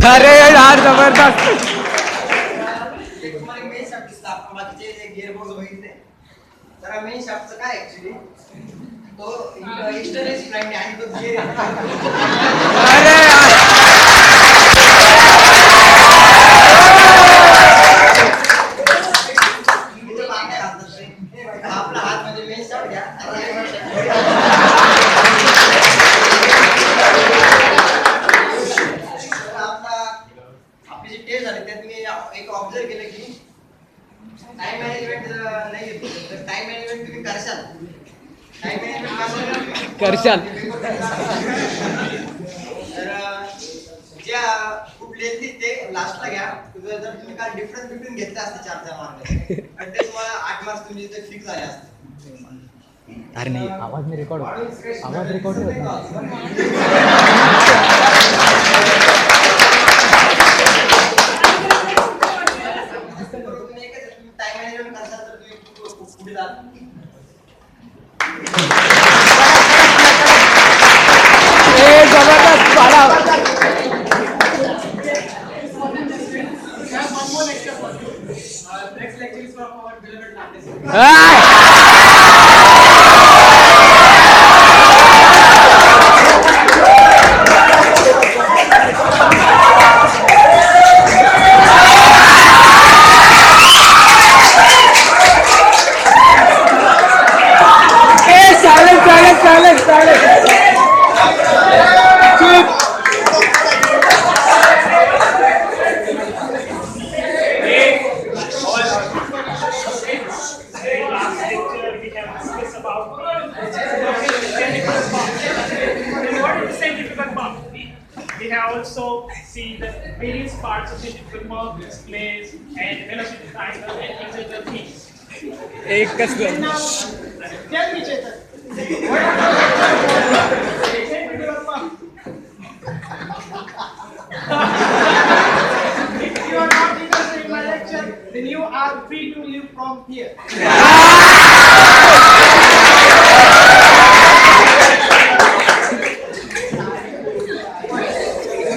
अरे यार जबरदस्त. मेन शाफ्ट दिसला आपण बाकीचे जे गिअर बॉक्स बघितले तर मेन शाफ्टचं काय ऍक्च्युली तो एक्सटर्नल स्प्राइट आहे आणि तो गिअर अरे आपला हात म्हणजे मेन शाफ्ट घ्या. आपली जी टेस्ट झाली त्यात मी एक ऑब्झर्व केलं की टाइम मॅनेजमेंट नाही येतो तर टाइम मॅनेजमेंट तुम्ही करशाल. Time management करशाल. तर ज्या खूप लेंथी ते लास्टला घ्या. जर तुम्ही काय डिफरन्स बिटवीन घेतले असते 4 मार्क तर ते तुम्हाला 8 मार्क्स तुमचे इथे फिक्स झाले असते. अरे नाही आवाज नाही रेकॉर्ड आवाज रेकॉर्ड होत टाइम मॅनेजमेंट करशाल तर तुम्ही पुढे जाल. जबरदस्त पाला. Next lecture is from our beloved Nandeswar. We have also seen the various parts of centrifugal pump, displays, and velocity triangle and etc. things. एकच Tell me, Chetan. Centrifugal pump. If you are not interested in my lecture, then you are free to leave from here.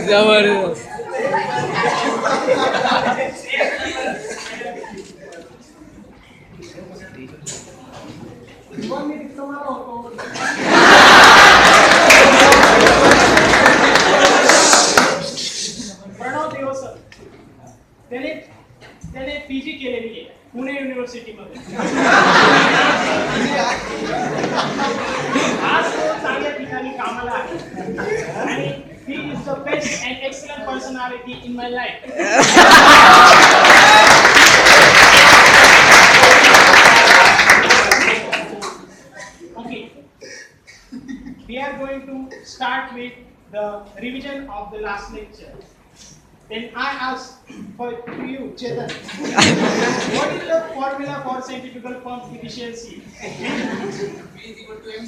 जबरदस्त. प्रणव देवसर त्याने PG केलेली आहे पुणे युनिव्हर्सिटीमध्ये. आज तो चांगल्या ठिकाणी कामाला आहे आणि he is the best and excellent personality in my life. Okay, we are going to start with the revision of the last lecture. Then I ask for you, Chetan, what is the formula for centrifugal pump efficiency? V is equal to m.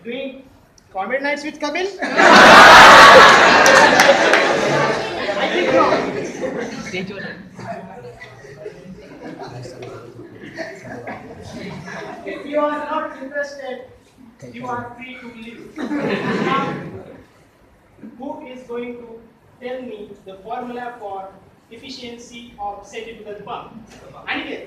Doing comedy nights with Kapil? I think no. If you are not interested, you are free to leave. Now, who is going to tell me the formula for efficiency of centrifugal pump? Aniket.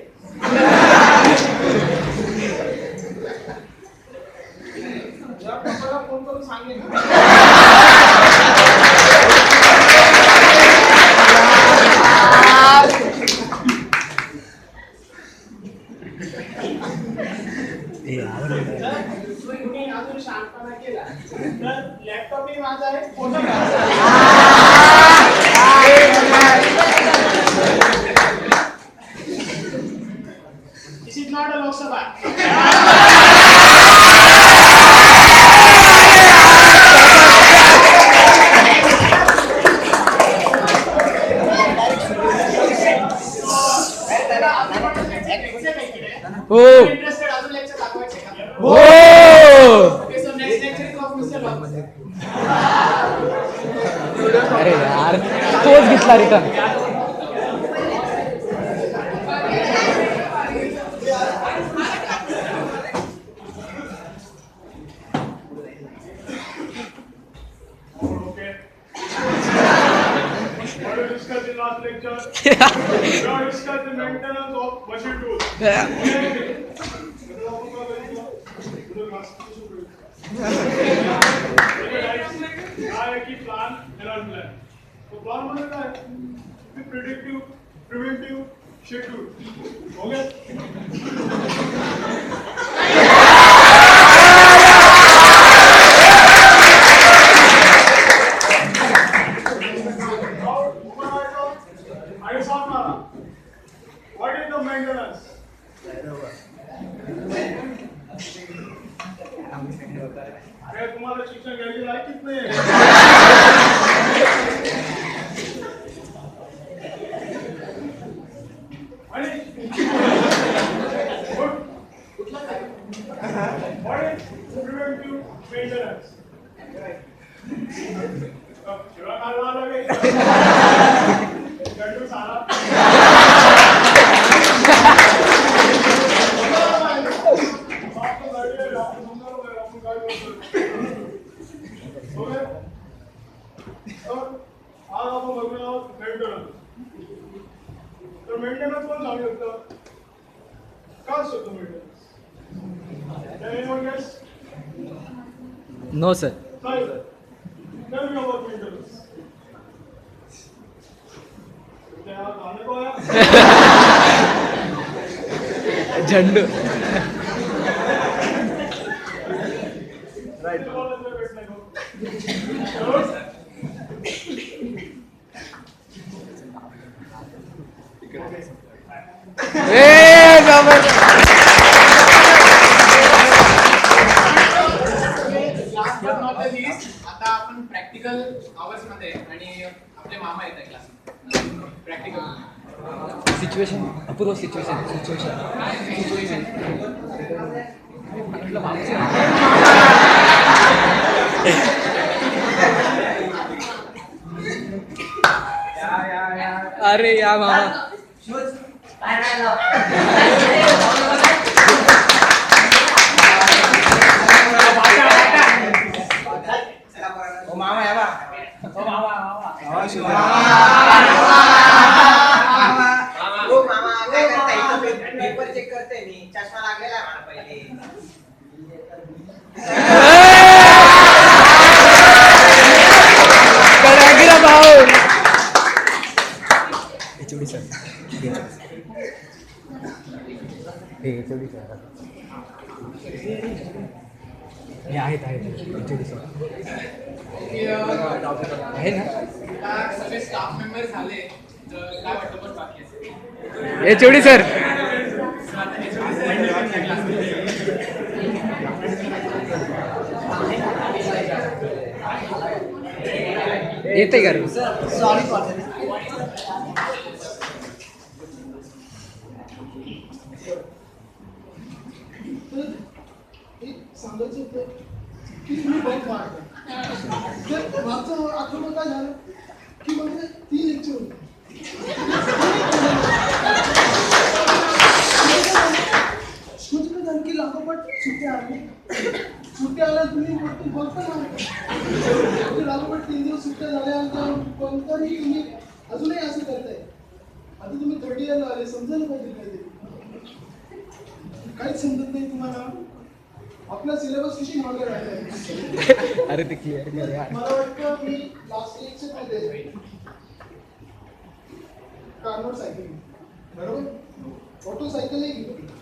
जर तुम्हाला phone करून सांगेन जर तुम्ही अजून शांतपणा केला तर लॅपटॉपही माझा आहे, फोटो माझा आहे. This is not a Lok Sabha. हो Interested अजून lecture दाखवायचे का? हो Okay, so next lecture is of Mr. Lok. अरे यार तोच घेतला return. Okay. What we discussed in last lecture? We have discussed the maintenance of machine tools. Plan and unplanned. So plan म्हणजे काय? Predictive, preventive, schedule. Okay? What is the maintenance? अरे तुम्हाला शिक्षण घ्यायची लायकीच नाही. आणि what is preventive maintenance? शिवाय काढवा लागेल. कंटू सारा. आज आपण बघणार आहोत मेंटेनन्स. तर मेंटेनन्स पण सांगू शकतं काय असतो मेंटेनन्स? No sir. काय sir? Tell me about maintenance. क्या गाने को आया? झंडू Right. Last but not the least, आता आपण प्रॅक्टिकल आवर्स मध्ये आणि आपले मामा येत आहे क्लास प्रॅक्टिकल सिच्युएशन अपूर्व सिच्युएशन अरे या मामा मामा या बा. हो मामा काय करताय? इथं पेपर चेक करते मी. चष्मा लागलेला आहे मला पहिले. गिरा भाऊ एचओडी सर एचओडी सर हे आहेत एचओडी सर आहे ना सगळे स्टाफ मेंबर झाले तर काय वाटतं पण बाकी असेल एचओडी सर येते का रे सॉरी सांगायचं होतं की तुम्ही बंक मारता तर मागचं आठवडं काय झालं की म्हणजे 3 लेक्चर होते म्हणजे काय झालं की लागोपाठ सुट्ट्या आल्या तुम्ही बंक मारता लागोपाठ 3 दिवस सुट्ट्या झाल्यानंतर कोणतंही तुम्ही अजूनही असं करताय. आता तुम्ही 30 इयरला आले समजायला पाहिजे काहीतरी काहीच समजत नाही तुम्हाला. आपला सिलेबस किती मागे राहिला अरे ते क्लिअर कर यार मला वाटतं मी लास्ट लेक्चर मध्ये कार्नर सायकलिंग बरोबर ऑटो सायकल